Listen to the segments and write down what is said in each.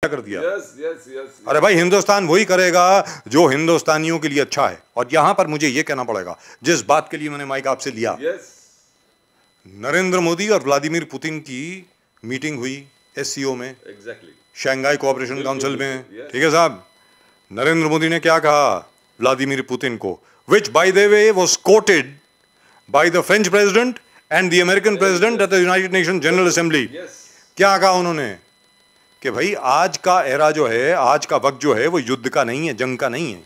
इकट्ठा कर दिया। yes. अरे भाई, हिंदुस्तान वही करेगा जो हिंदुस्तानियों के लिए अच्छा है। और यहां पर मुझे यह कहना पड़ेगा, जिस बात के लिए मैंने माइक आपसे लिया, नरेंद्र मोदी और व्लादिमीर पुतिन की मीटिंग हुई एससीओ में, शंघाई कोऑपरेशन काउंसिल में, ठीक है साहब। नरेंद्र मोदी ने क्या कहा व्लादिमीर पुतिन को, which by the way was quoted by the French president and the American president at the United Nations General Assembly. क्या कहा उन्होंने कि भाई आज का एरा जो है, आज का वक्त जो है वो युद्ध का नहीं है, जंग का नहीं है।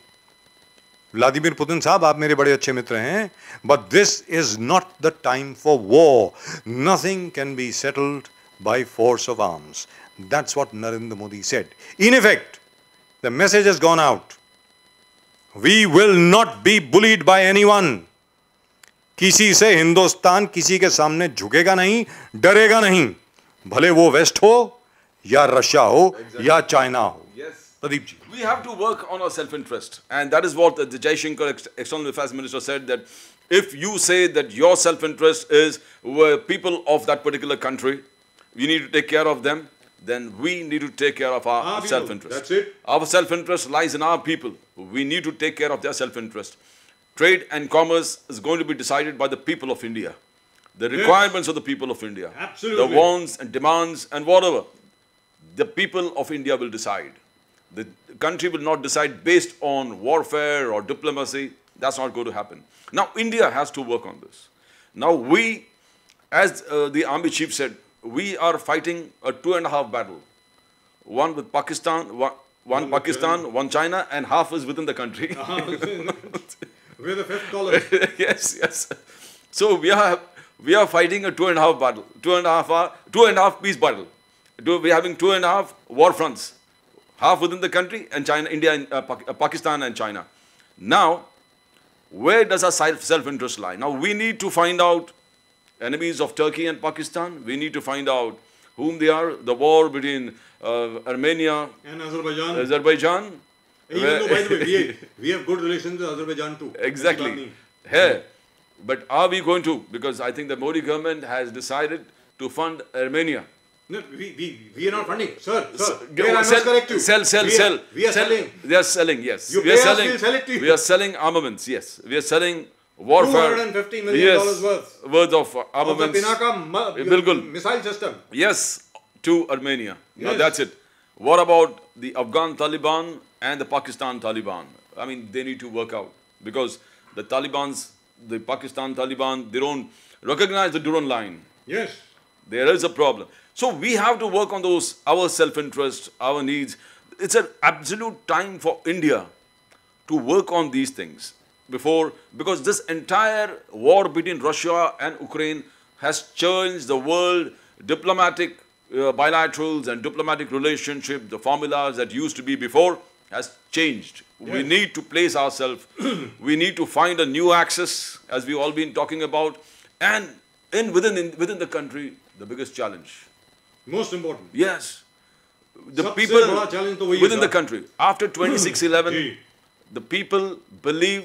व्लादिमीर पुतिन साहब, आप मेरे बड़े अच्छे मित्र हैं, but this is not the time for war. Nothing can be settled by force of arms. That's what Narendra Modi said. In effect, the message has gone out. We will not be bullied by anyone. किसी से हिंदुस्तान किसी के सामने झुकेगा नहीं, डरेगा नहीं, भले वो वेस्ट हो या रशिया हो या चाइना हो। Pradeep ji. We have to work on our self-interest, and that is what the Jaishankar External Affairs Minister said, that if you say that your self-interest is people of that particular country, you need to take care of them, then we need to take care of our self-interest. That's it. Our self-interest lies in our people. We need to take care of their self-interest. Trade and commerce is going to be decided by the people of India. The requirements of the people of India. Absolutely. The wants and demands and whatever. The people of India will decide. The country will not decide based on warfare or diplomacy. That's not going to happen. Now, India has to work on this. Now, we, as the army chief said, we are fighting a 2.5 battle. One with Pakistan, one Pakistan, one China, and half is within the country. We're the fifth column. Yes. So we are fighting a 2.5 battle, 2.5 peace battle. We're having 2.5 war fronts, half within the country and China, India, and Pakistan and China. Now, where does our self-interest lie? Now we need to find out enemies of Turkey and Pakistan. We need to find out whom they are. The war between Armenia and Azerbaijan. Even though, by the way, we have good relations with Azerbaijan too. Exactly. Here. But are we going to? Because I think the Modi government has decided to fund Armenia. No, we are not funding, sir. Sell. We are selling. They are selling, yes. We are selling. We'll sell it to you. We are selling armaments, yes. We are selling warfare. $250 million worth of armaments. Of the Pinaka missile system. Yes, to Armenia. Yes. Now that's it. What about the Afghan Taliban and the Pakistan Taliban? I mean, they need to work out, because the Pakistan Taliban, they don't recognize the Durand line. Yes. There is a problem. So we have to work on those, our self-interest, our needs. It's an absolute time for India to work on these things because this entire war between Russia and Ukraine has changed the world. Diplomatic bilaterals and diplomatic relationship, the formulas that used to be before, has changed. Yes. We need to place ourselves. We need to find a new axis, as we've all been talking about, and within the country, the biggest challenge. Most important. Yes. The people within the country. After 26/11, the people believe,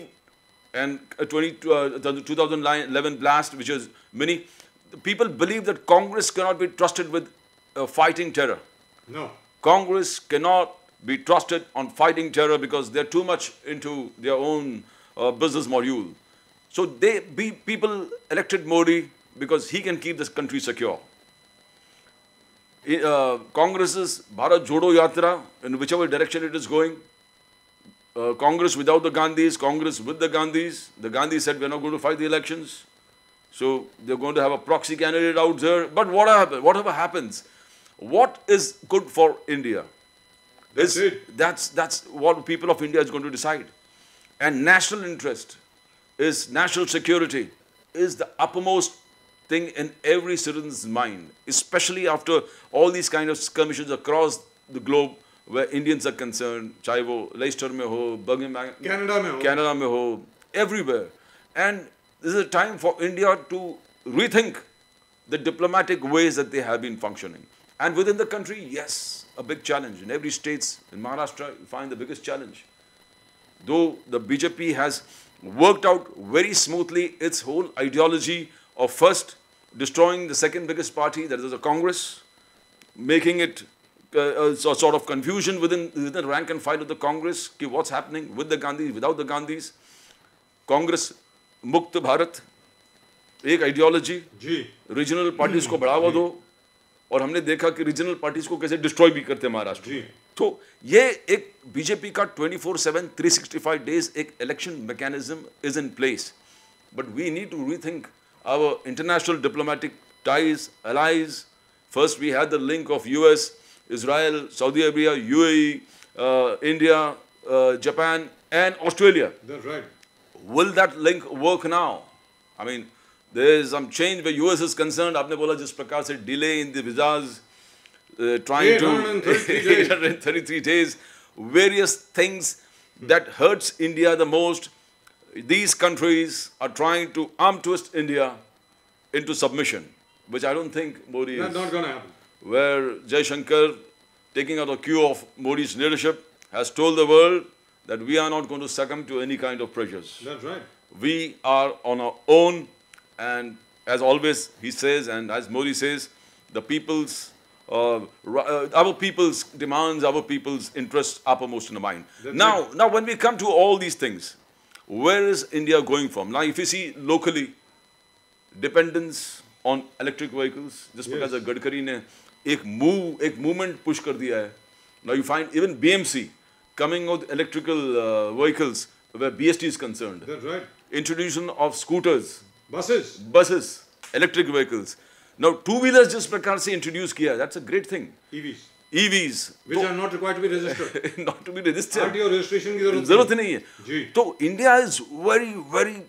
and 2011 blast, which is many, the people believe that Congress cannot be trusted with fighting terror. No. Congress cannot be trusted on fighting terror because they're too much into their own business module. So people elected Modi because he can keep this country secure. Congress's Bharat Jodo Yatra, in whichever direction it is going, Congress without the Gandhis, Congress with the Gandhis. The Gandhis said we're not going to fight the elections. So they're going to have a proxy candidate out there. But whatever happens, what is good for India? That's what people of India is going to decide. And national interest is national security is the uppermost thing in every citizen's mind, especially after all these kind of skirmishes across the globe where Indians are concerned, chahe wo Leicester mein ho, Canada mein ho, everywhere. And this is a time for India to rethink the diplomatic ways that they have been functioning. And within the country, yes, a big challenge. In every state, in Maharashtra, you find the biggest challenge. Though the BJP has worked out very smoothly its whole ideology of first destroying the second biggest party, that is the Congress, making it sort of confusion within the rank and file of the Congress, ki what's happening with the Gandhis, without the Gandhis. Congress, Mukt Bharat, एक ideology, regional parties को बढ़ावा दो, और हमने देखा कि regional parties को कैसे destroy भी करते हैं महाराष्ट्र में. तो ये एक बीजेपी का 24/7, 365 days एक election mechanism is in place. But we need to rethink our international diplomatic ties, allies. First, we had the link of US, Israel, Saudi Arabia, UAE, India, Japan, and Australia. That's right. Will that link work now? I mean, there is some change where US is concerned. आपने बोला जिस प्रकार से delay in the visas, trying to 833 days, various things that hurts India the most. These countries are trying to arm twist India into submission, which I don't think Modi is. That's not going to happen. Where Jai Shankar, taking out a cue of Modi's leadership, has told the world that we are not going to succumb to any kind of pressures. That's right. We are on our own, and as always he says, and as Modi says, the people's, our people's demands, our people's interests uppermost in the mind. Now when we come to all these things, where is India going from? Now if you see locally, dependence on electric vehicles, just because Gadkari ne एक movement push कर दिया है. Now you find even BMC coming with electrical vehicles where BST is concerned. That's right. Introduction of scooters, buses, electric vehicles. Now two-wheelers जिस प्रकार से introduce किया, that's a great thing. EVs, which are not required to be registered. Not to be registered. RTO registration की जरूरत नहीं है. तो India is very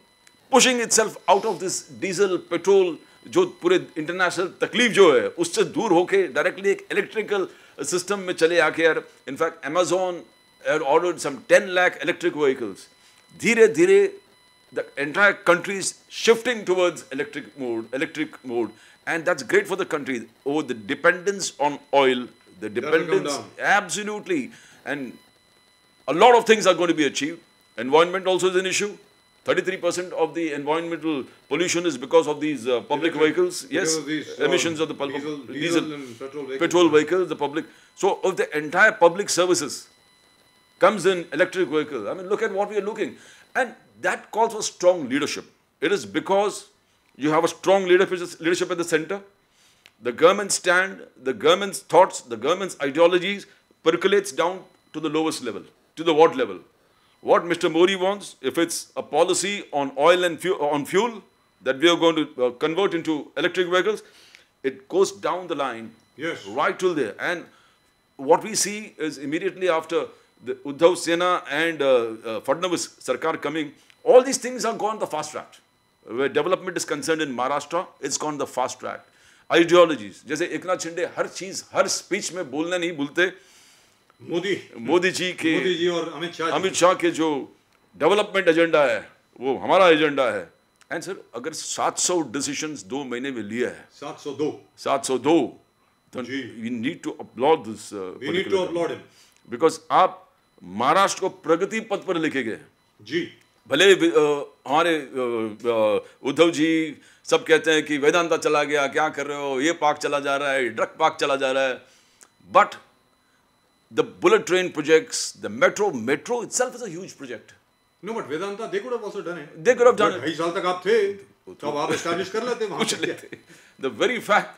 pushing itself out of this diesel, petrol, जो पूरे international तकलीफ जो है, उससे दूर होके directly एक electrical system में चले आके यार. In fact, Amazon had ordered some 10 lakh electric vehicles. धीरे the entire country is shifting towards electric mode, and that's great for the country. Oh, the dependence on oil, the dependence, absolutely, and a lot of things are going to be achieved. Environment also is an issue. 33% of the environmental pollution is because of these public vehicles. Yes, emissions of the diesel and petrol vehicles, the public. So, if the entire public services comes in electric vehicle, I mean, look at what we are looking. And that calls for strong leadership. It is because you have a strong leadership at the center. The government's stand, the government's thoughts, the government's ideologies percolates down to the lowest level, to the ward level. What Mr. Modi wants, if it's a policy on oil and fuel that we are going to convert into electric vehicles, it goes down the line, right till there. And what we see is immediately after the Uddhav Sena and Fadnavis Sarkar coming, all these things are gone the fast track. Where development is concerned in Maharashtra, it's gone the fast track. Ideologies, जैसे एकनाथ शिंदे हर चीज, हर speech में बोलना नहीं भूलते. मोदी जी और अमित शाह के जो development agenda है, वो हमारा एजेंडा है. एंड सर, अगर 700 डिसीजंस 2 महीने में लिया है, 702, then we need to applaud this. We need to applaud him. Because आप महाराष्ट्र को प्रगति पथ पर लेके गए. भले हमारे उद्धव जी सब कहते हैं कि वेदांता चला गया, क्या कर रहे हो, ये पार्क चला जा रहा है, ड्रग पार्क चला जा रहा है. But the bullet train projects, the metro itself is a huge project. No, but Vedanta, they could have also done it. They could have done it. 2.5 साल तक आप थे, तब आप establish कर लेते वहाँ पे. The very fact,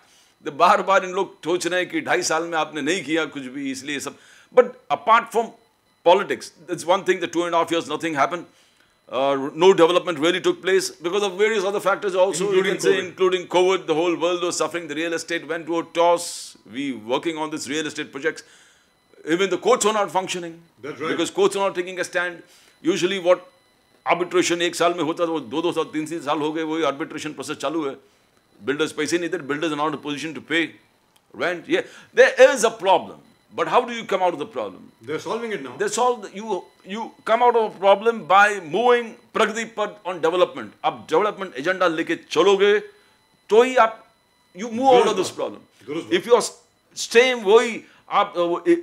the बार इन लोग सोच रहे हैं कि 2.5 साल में आपने नहीं किया कुछ भी, इसलिए सब. But apart from politics, that's one thing. The 2.5 years, nothing happened. No development really took place because of various other factors also, including COVID. The whole world was suffering. The real estate went to a toss. We working on this real estate projects. Even the courts are not functioning. That's right. Because courts are not taking a stand. Usually what arbitration 1 साल में होता था, वो 2 साल 3 साल हो गए, वही arbitration process चालू है. Builders पैसे नहीं देते. Builders are not in a position to pay rent. Yeah, there is a problem. But how do you come out of the problem? They're solving it now. You come out of a problem by moving Pragati Pad on development. आप development agenda लेके चलोगे, तो ही आप you move out of this problem. If you are staying वही आप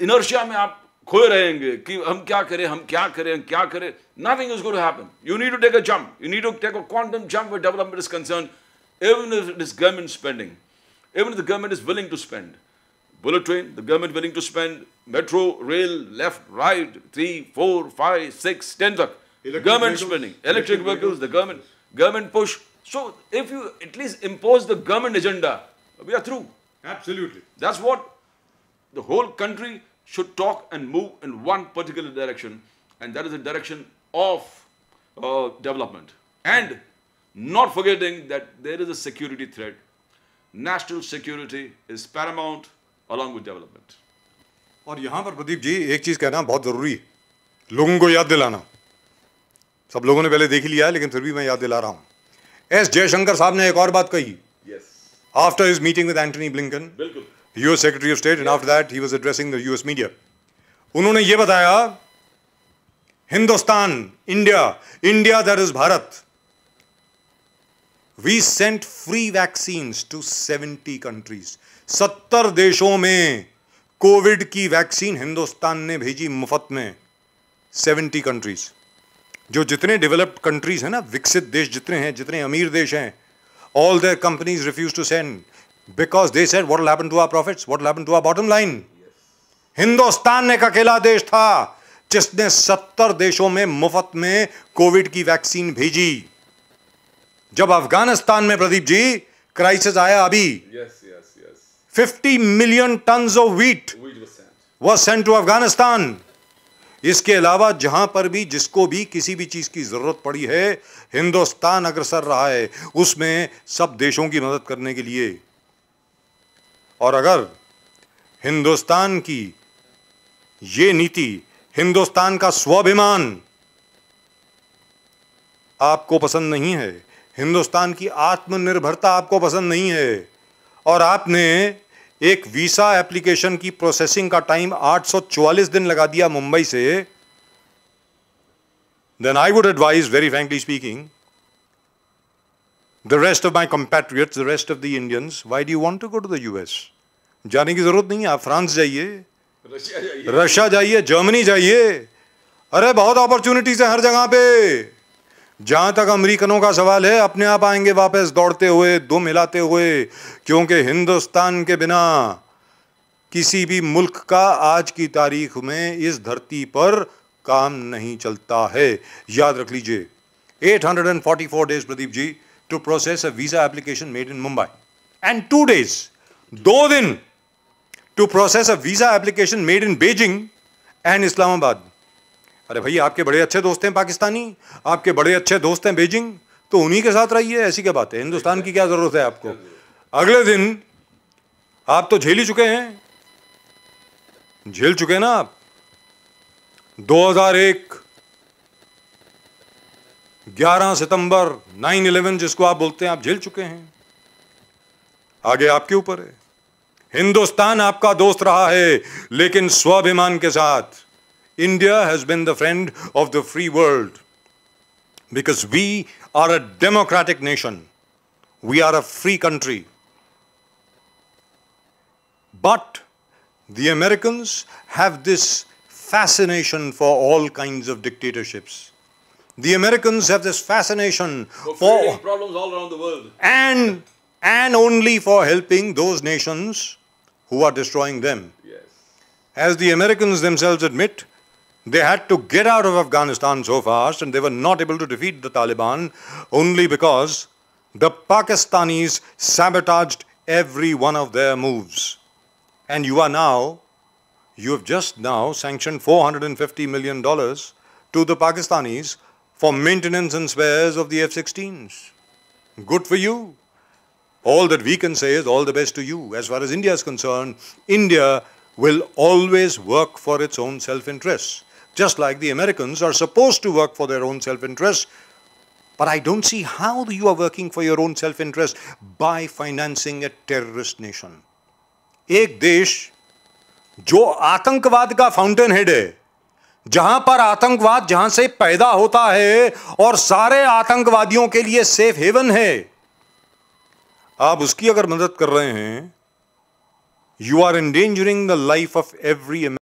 inertia में आप खोए रहेंगे कि हम क्या करें, nothing is going to happen. You need to take a jump. You need to take a quantum jump where development is concerned. Even if it is government spending, even if the government is willing to spend, bullet train, the government willing to spend metro, rail, left, right, 3, 4, 5, 6, 10 tak. Government spending, electric vehicles, the government push. So if you at least impose the government agenda, we are through. Absolutely. That's what the whole country should talk and move in one particular direction, and that is the direction of development. And not forgetting that there is a security threat. National security is paramount along with development. और यहाँ पर प्रदीप जी एक चीज़ कहना बहुत ज़रूरी है, लोगों को याद दिलाना। सब लोगों ने पहले देख ही लिया है, लेकिन फिर भी मैं याद दिला रहा हूँ। एस जयशंकर साहब ने एक और बात कही after his meeting with Antony Blinken, US secretary of state, and after that he was addressing the US media. उन्होंने ये बताया, Hindustan, India that is Bharat, we sent free vaccines to 70 countries. 70 देशों में कोविड की वैक्सीन हिंदुस्तान ने भेजी मुफ्त में। 70 कंट्रीज, जो जितने डेवलप्ड कंट्रीज हैं ना, विकसित देश जितने हैं, जितने अमीर देश हैं, all their companies refused to send because they said what will happen to our profits, what will happen to our bottom line. Hindustan एक अकेला देश था जिसने 70 देशों में मुफ्त में कोविड की वैक्सीन भेजी। जब अफगानिस्तान में प्रदीप जी क्राइसिस आया अभी, 50 million tons of wheat was sent to Afghanistan. इसके अलावा जहां पर भी जिसको भी किसी भी चीज की जरूरत पड़ी है, हिंदुस्तान अग्रसर रहा है उसमें सब देशों की मदद करने के लिए। और अगर हिंदुस्तान की ये नीति, हिंदुस्तान का स्वाभिमान आपको पसंद नहीं है, हिंदुस्तान की आत्मनिर्भरता आपको पसंद नहीं है, और आपने एक वीसा एप्लीकेशन की प्रोसेसिंग का टाइम 844 दिन लगा दिया मुंबई से, then I would advise, very frankly speaking, the rest of my compatriots, the rest of the Indians, why do you want to go to the US? जाने की जरूरत नहीं है। आप फ्रांस जाइए, रशिया जाइए, जर्मनी जाइए, अरे बहुत अपॉर्चुनिटीज है हर जगह पे। जहां तक अमेरिकनों का सवाल है, अपने आप आएंगे वापस दौड़ते हुए, दुम हिलाते हुए, क्योंकि हिंदुस्तान के बिना किसी भी मुल्क का आज की तारीख में इस धरती पर काम नहीं चलता है। याद रख लीजिए, 844 days Pradeep ji to process a visa application made in Mumbai, and 2 days, 2 दिन to process a visa application made in Beijing and Islamabad. अरे भाई, आपके बड़े अच्छे दोस्त हैं पाकिस्तानी, आपके बड़े अच्छे दोस्त हैं बीजिंग, तो उन्हीं के साथ रहिए, ऐसी क्या बात है, हिंदुस्तान की क्या जरूरत है आपको। अगले दिन आप तो झेल ही चुके हैं, झेल चुके हैं ना आप। 2001 11 सितंबर 9/11 जिसको आप बोलते हैं, आप झेल चुके हैं। आगे आपके ऊपर है। हिंदुस्तान आपका दोस्त रहा है, लेकिन स्वाभिमान के साथ। India has been the friend of the free world because we are a democratic nation. We are a free country. But the Americans have this fascination for all kinds of dictatorships. The Americans have this fascination for problems all around the world, and only for helping those nations who are destroying them. Yes. As the Americans themselves admit, they had to get out of Afghanistan so fast, and they were not able to defeat the Taliban only because the Pakistanis sabotaged every one of their moves. And you have just now sanctioned $450 million to the Pakistanis for maintenance and spares of the F-16s. Good for you. All that we can say is all the best to you. As far as India is concerned, India will always work for its own self-interest. Just like the Americans are supposed to work for their own self-interest. But I don't see how you are working for your own self-interest by financing a terrorist nation. एक देश जो आतंकवाद का fountain head है, जहां पर आतंकवाद जहां से पैदा होता है और सारे आतंकवादियों के लिए सेफ हेवन है, आप उसकी अगर मदद कर रहे हैं, you are endangering the life of every American.